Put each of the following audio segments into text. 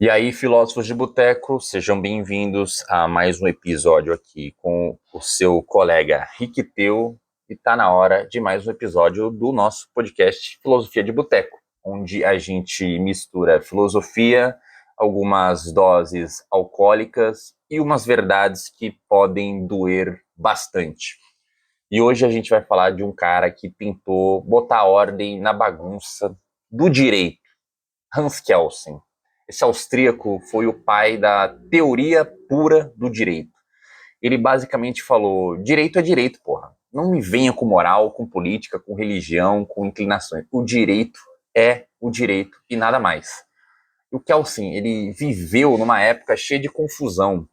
E aí, filósofos de boteco, sejam bem-vindos a mais um episódio aqui com o seu colega Riquiteu. E tá na hora de mais um episódio do nosso podcast Filosofia de Boteco, onde a gente mistura filosofia, algumas doses alcoólicas e umas verdades que podem doer bastante. E hoje a gente vai falar de um cara que tentou botar ordem na bagunça do direito, Hans Kelsen. Esse austríaco foi o pai da teoria pura do direito. Ele basicamente falou: direito é direito, porra. Não me venha com moral, com política, com religião, com inclinações. O direito é o direito e nada mais. E o Kelsen, ele viveu numa época cheia de confusão.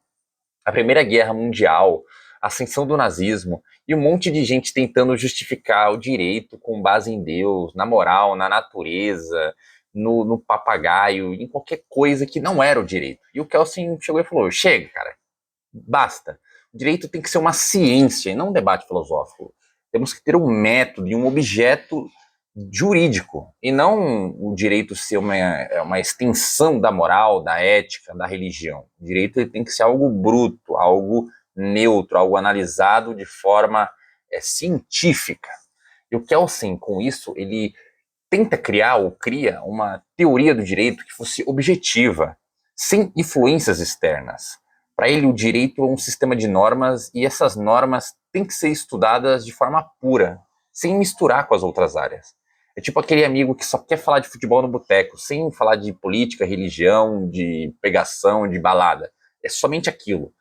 A Primeira Guerra Mundial, a ascensão do nazismo e um monte de gente tentando justificar o direito com base em Deus, na moral, na natureza, no papagaio, em qualquer coisa que não era o direito. E o Kelsen chegou e falou: chega, cara, basta. O direito tem que ser uma ciência e não um debate filosófico. Temos que ter um método e um objeto jurídico, e não o direito ser uma extensão da moral, da ética, da religião. O direito ele tem que ser algo bruto, algo neutro, algo analisado de forma científica. E o Kelsen, com isso, ele tenta criar ou cria uma teoria do direito que fosse objetiva, sem influências externas. Para ele, o direito é um sistema de normas e essas normas têm que ser estudadas de forma pura, sem misturar com as outras áreas. É tipo aquele amigo que só quer falar de futebol no boteco, sem falar de política, religião, de pegação, de balada. É somente aquilo.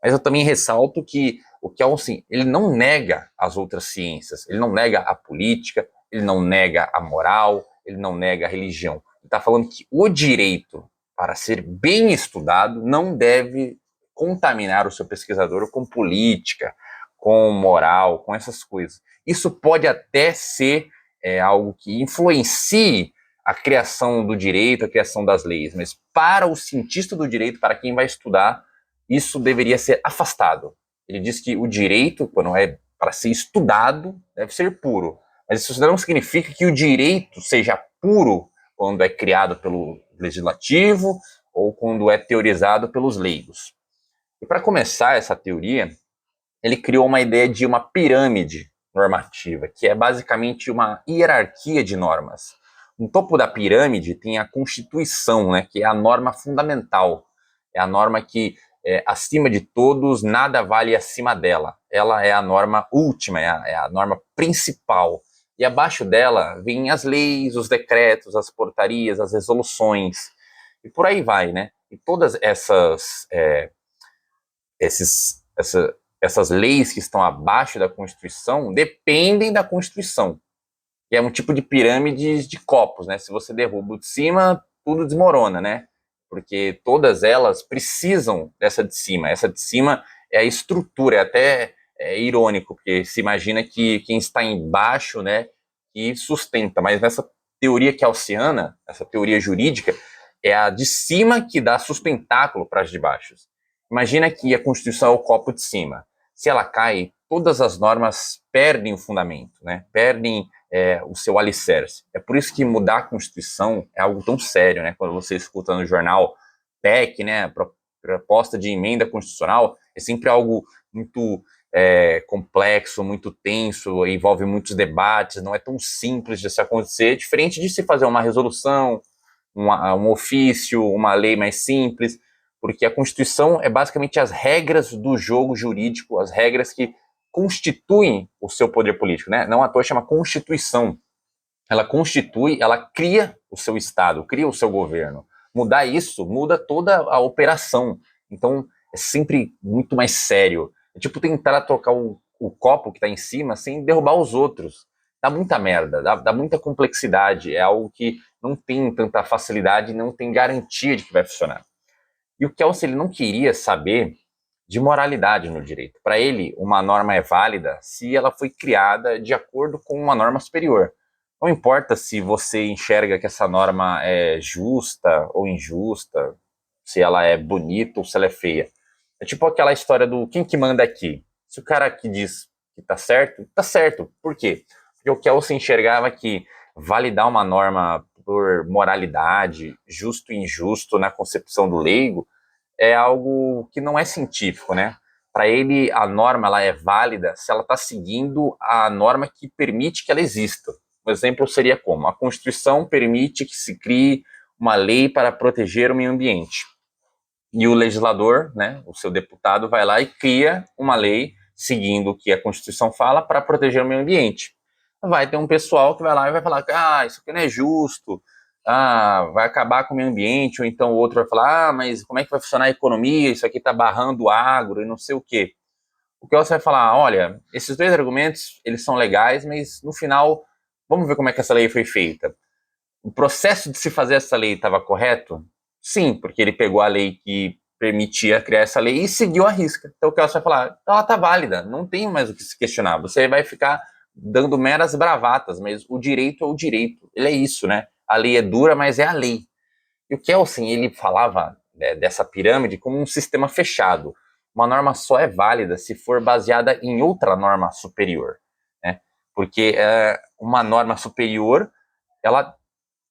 Mas eu também ressalto que o Kelsen, ele não nega as outras ciências, ele não nega a política, ele não nega a moral, ele não nega a religião. Ele está falando que o direito, para ser bem estudado, não deve contaminar o seu pesquisador com política, com moral, com essas coisas. Isso pode até ser algo que influencie a criação do direito, a criação das leis, mas para o cientista do direito, para quem vai estudar, isso deveria ser afastado. Ele diz que o direito, quando é para ser estudado, deve ser puro. Mas isso não significa que o direito seja puro quando é criado pelo legislativo ou quando é teorizado pelos leigos. E para começar essa teoria, ele criou uma ideia de uma pirâmide normativa, que é basicamente uma hierarquia de normas. No topo da pirâmide tem a Constituição, né, que é a norma fundamental, é a norma que acima de todos, nada vale acima dela. Ela é a norma última, é a norma principal. E abaixo dela vêm as leis, os decretos, as portarias, as resoluções. E por aí vai, né? E todas essas leis que estão abaixo da Constituição dependem da Constituição. Que é um tipo de pirâmide de copos, né? Se você derruba o de cima, tudo desmorona, né? Porque todas elas precisam dessa de cima. Essa de cima é a estrutura, é até irônico, porque se imagina que quem está embaixo, né, que sustenta, mas nessa teoria kelsiana, essa teoria jurídica, é a de cima que dá sustentáculo para as de baixo. Imagina que a Constituição é o copo de cima. Se ela cai, todas as normas perdem o fundamento, né? Perdem o seu alicerce. É por isso que mudar a Constituição é algo tão sério, né? Quando você escuta no jornal PEC, né, proposta de emenda constitucional, é sempre algo muito complexo, muito tenso, envolve muitos debates, não é tão simples de se acontecer, diferente de se fazer uma resolução, um ofício, uma lei mais simples, porque a Constituição é basicamente as regras do jogo jurídico, as regras que constituem o seu poder político, né? Não à toa chama Constituição. Ela constitui, ela cria o seu Estado, cria o seu governo. Mudar isso muda toda a operação. Então, é sempre muito mais sério. É tipo tentar trocar o copo que está em cima sem derrubar os outros. Dá muita merda, dá muita complexidade. É algo que não tem tanta facilidade, não tem garantia de que vai funcionar. E o Kelsen ele não queria saber de moralidade no direito. Para ele, uma norma é válida se ela foi criada de acordo com uma norma superior. Não importa se você enxerga que essa norma é justa ou injusta, se ela é bonita ou se ela é feia. É tipo aquela história do quem que manda aqui. Se o cara que diz que tá certo, tá certo. Por quê? Porque o Kelsen enxergava que validar uma norma por moralidade, justo e injusto na concepção do leigo, é algo que não é científico, né? Para ele, a norma ela é válida se ela está seguindo a norma que permite que ela exista. Um exemplo seria como? A Constituição permite que se crie uma lei para proteger o meio ambiente. E o legislador, né, o seu deputado, vai lá e cria uma lei seguindo o que a Constituição fala para proteger o meio ambiente. Vai ter um pessoal que vai lá e vai falar, isso aqui não é justo, vai acabar com o meio ambiente, ou então o outro vai falar, mas como é que vai funcionar a economia, isso aqui está barrando o agro e não sei o quê. O que você vai falar, olha, esses dois argumentos, eles são legais, mas no final, vamos ver como é que essa lei foi feita. O processo de se fazer essa lei estava correto? Sim, porque ele pegou a lei que permitia criar essa lei e seguiu a risca. Então o que você vai falar, ela está válida, não tem mais o que se questionar. Você vai ficar dando meras bravatas, mas o direito é o direito. Ele é isso, né? A lei é dura, mas é a lei. E o Kelsen, ele falava, né, dessa pirâmide como um sistema fechado. Uma norma só é válida se for baseada em outra norma superior, né? Porque uma norma superior, ela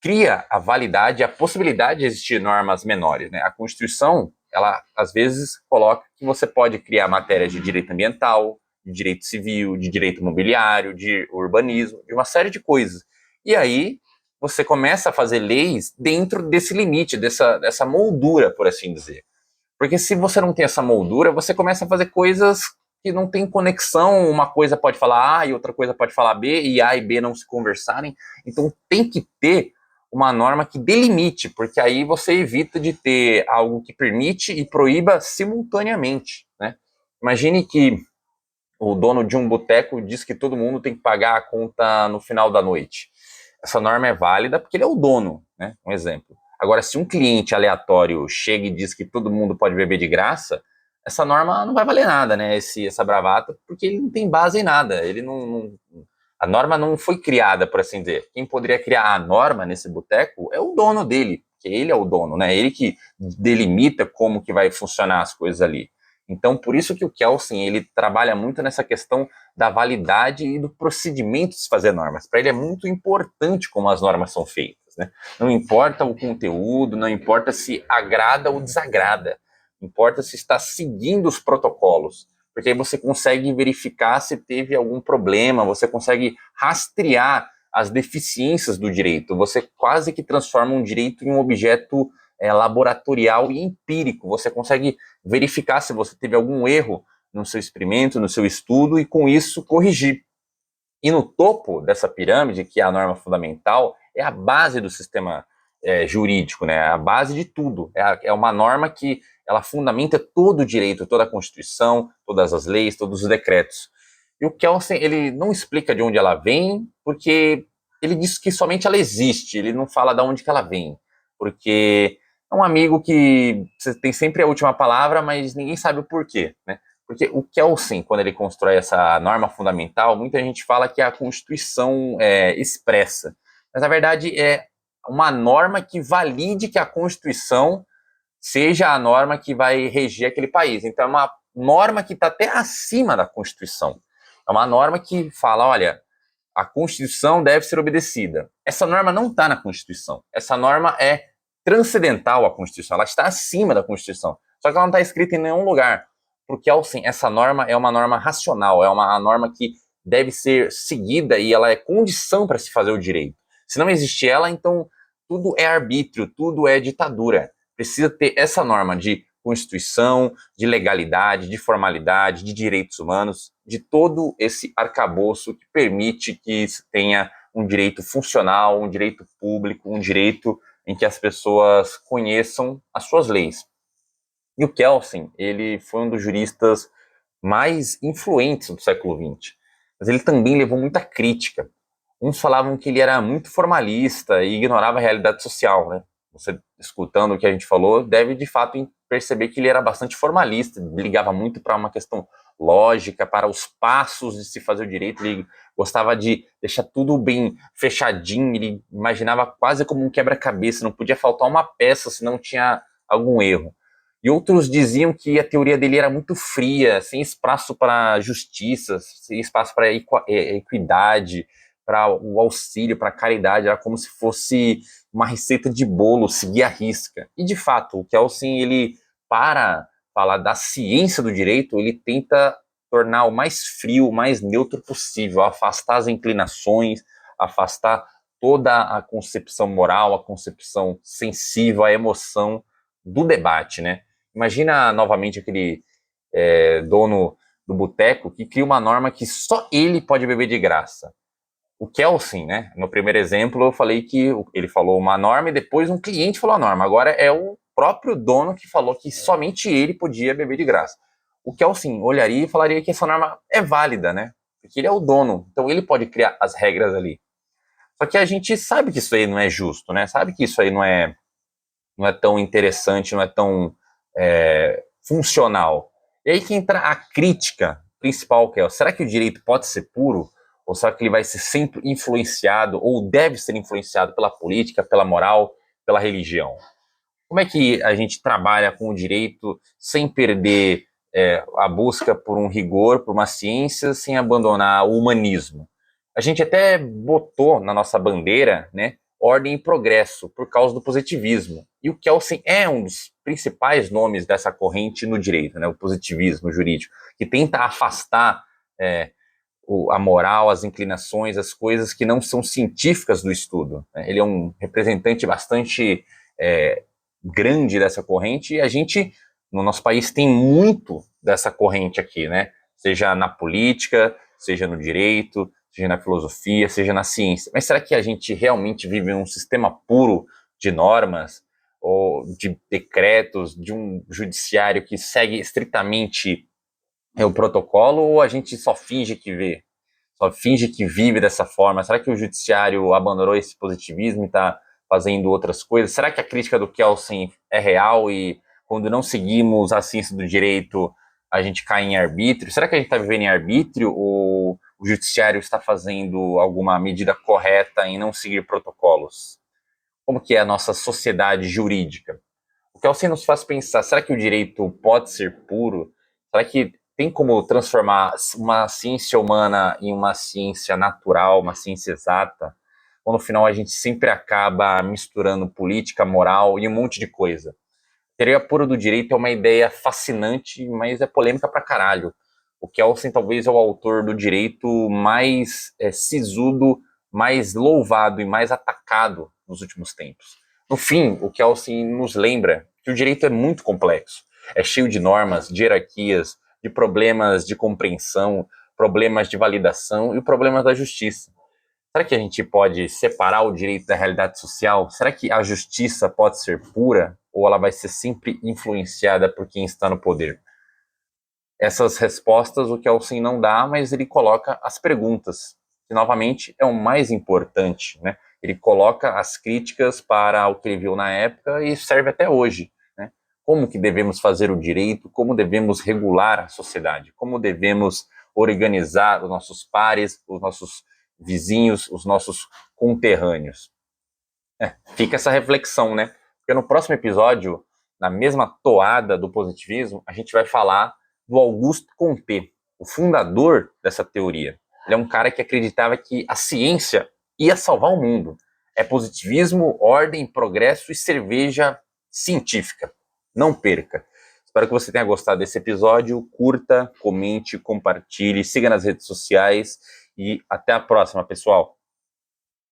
cria a validade, a possibilidade de existir normas menores, né? A Constituição, ela às vezes coloca que você pode criar matérias de direito ambiental, de direito civil, de direito imobiliário, de urbanismo, de uma série de coisas. E aí você começa a fazer leis dentro desse limite, dessa moldura, por assim dizer. Porque se você não tem essa moldura, você começa a fazer coisas que não tem conexão, uma coisa pode falar A e outra coisa pode falar B, e A e B não se conversarem. Então tem que ter uma norma que delimite, porque aí você evita de ter algo que permite e proíba simultaneamente, né? Imagine que o dono de um boteco diz que todo mundo tem que pagar a conta no final da noite. Essa norma é válida porque ele é o dono, né? Um exemplo. Agora, se um cliente aleatório chega e diz que todo mundo pode beber de graça, essa norma não vai valer nada, né? Essa bravata, porque ele não tem base em nada. A norma não foi criada, por assim dizer. Quem poderia criar a norma nesse boteco é o dono dele, porque ele é o dono, né? Ele que delimita como que vai funcionar as coisas ali. Então, por isso que o Kelsen, ele trabalha muito nessa questão da validade e do procedimento de se fazer normas. Para ele é muito importante como as normas são feitas, né? Não importa o conteúdo, não importa se agrada ou desagrada, importa se está seguindo os protocolos, porque aí você consegue verificar se teve algum problema, você consegue rastrear as deficiências do direito, você quase que transforma um direito em um objeto laboratorial e empírico, você consegue verificar se você teve algum erro no seu experimento, no seu estudo, e com isso corrigir. E no topo dessa pirâmide, que é a norma fundamental, é a base do sistema jurídico, né? A base de tudo. É uma norma que ela fundamenta todo o direito, toda a Constituição, todas as leis, todos os decretos. E o Kelsen, ele não explica de onde ela vem, porque ele diz que somente ela existe, ele não fala de onde que ela vem, porque é um amigo que você tem sempre a última palavra, mas ninguém sabe o porquê, né? Porque o Kelsen, quando ele constrói essa norma fundamental, muita gente fala que é a Constituição expressa. Mas, na verdade, é uma norma que valide que a Constituição seja a norma que vai reger aquele país. Então, é uma norma que está até acima da Constituição. É uma norma que fala, olha, a Constituição deve ser obedecida. Essa norma não está na Constituição. Essa norma é transcendental à Constituição. Ela está acima da Constituição. Só que ela não está escrita em nenhum lugar. Porque, assim, essa norma é uma norma racional, é uma norma que deve ser seguida e ela é condição para se fazer o direito. Se não existir ela, então tudo é arbítrio, tudo é ditadura. Precisa ter essa norma de Constituição, de legalidade, de formalidade, de direitos humanos, de todo esse arcabouço que permite que se tenha um direito funcional, um direito público, um direito em que as pessoas conheçam as suas leis. E o Kelsen, ele foi um dos juristas mais influentes do século XX, mas ele também levou muita crítica. Uns falavam que ele era muito formalista e ignorava a realidade social, né? Você, escutando o que a gente falou, deve de fato perceber que ele era bastante formalista, ligava muito para uma questão lógica, para os passos de se fazer o direito, ele gostava de deixar tudo bem fechadinho, ele imaginava quase como um quebra-cabeça, não podia faltar uma peça se não tinha algum erro. E outros diziam que a teoria dele era muito fria, sem espaço para justiça, sem espaço para equidade, para o auxílio, para a caridade, era como se fosse uma receita de bolo, seguir à risca. E, de fato, o Kelsen, ele, para falar da ciência do direito, ele tenta tornar o mais frio, o mais neutro possível, afastar as inclinações, afastar toda a concepção moral, a concepção sensível, a emoção do debate, né? Imagina novamente aquele dono do boteco que cria uma norma que só ele pode beber de graça. O Kelsen, né? No primeiro exemplo, eu falei que ele falou uma norma e depois um cliente falou a norma. Agora é o próprio dono que falou que somente ele podia beber de graça. O Kelsen olharia e falaria que essa norma é válida, né? Porque ele é o dono, então ele pode criar as regras ali. Só que a gente sabe que isso aí não é justo, né? Sabe que isso aí não é tão interessante, não é tão funcional. E aí que entra a crítica principal, que é, será que o direito pode ser puro? Ou será que ele vai ser sempre influenciado, ou deve ser influenciado pela política, pela moral, pela religião? Como é que a gente trabalha com o direito sem perder a busca por um rigor, por uma ciência, sem abandonar o humanismo? A gente até botou na nossa bandeira, né, ordem e progresso, por causa do positivismo. E o Kelsen é um dos principais nomes dessa corrente no direito, né, o positivismo jurídico, que tenta afastar a moral, as inclinações, as coisas que não são científicas do estudo. Né? Ele é um representante bastante grande dessa corrente e a gente, no nosso país, tem muito dessa corrente aqui, né? Seja na política, seja no direito, seja na filosofia, seja na ciência. Mas será que a gente realmente vive em um sistema puro de normas ou de decretos, de um judiciário que segue estritamente o protocolo, ou a gente só finge que vê? Só finge que vive dessa forma? Será que o judiciário abandonou esse positivismo e está fazendo outras coisas? Será que a crítica do Kelsen é real e quando não seguimos a ciência do direito, a gente cai em arbítrio? Será que a gente está vivendo em arbítrio ou o judiciário está fazendo alguma medida correta em não seguir protocolos? Como que é a nossa sociedade jurídica? O Kelsen nos faz pensar, será que o direito pode ser puro? Será que tem como transformar uma ciência humana em uma ciência natural, uma ciência exata? Ou no final a gente sempre acaba misturando política, moral e um monte de coisa? A teoria pura do direito é uma ideia fascinante, mas é polêmica pra caralho. O Kelsen talvez é o autor do direito mais sisudo, mais louvado e mais atacado nos últimos tempos. No fim, o Kelsen nos lembra que o direito é muito complexo. É cheio de normas, de hierarquias, de problemas de compreensão, problemas de validação e o problema da justiça. Será que a gente pode separar o direito da realidade social? Será que a justiça pode ser pura ou ela vai ser sempre influenciada por quem está no poder? Essas respostas o Kelsen não dá, mas ele coloca as perguntas, que novamente é o mais importante, né? Ele coloca as críticas para o que ele viu na época e serve até hoje, né? Como que devemos fazer o direito, como devemos regular a sociedade, como devemos organizar os nossos pares, os nossos vizinhos, os nossos conterrâneos. Fica essa reflexão, né? Porque no próximo episódio, na mesma toada do positivismo, a gente vai falar do Auguste Comte, o fundador dessa teoria. Ele é um cara que acreditava que a ciência ia salvar o mundo. É positivismo, ordem, progresso e cerveja científica. Não perca. Espero que você tenha gostado desse episódio. Curta, comente, compartilhe, siga nas redes sociais e até a próxima, pessoal.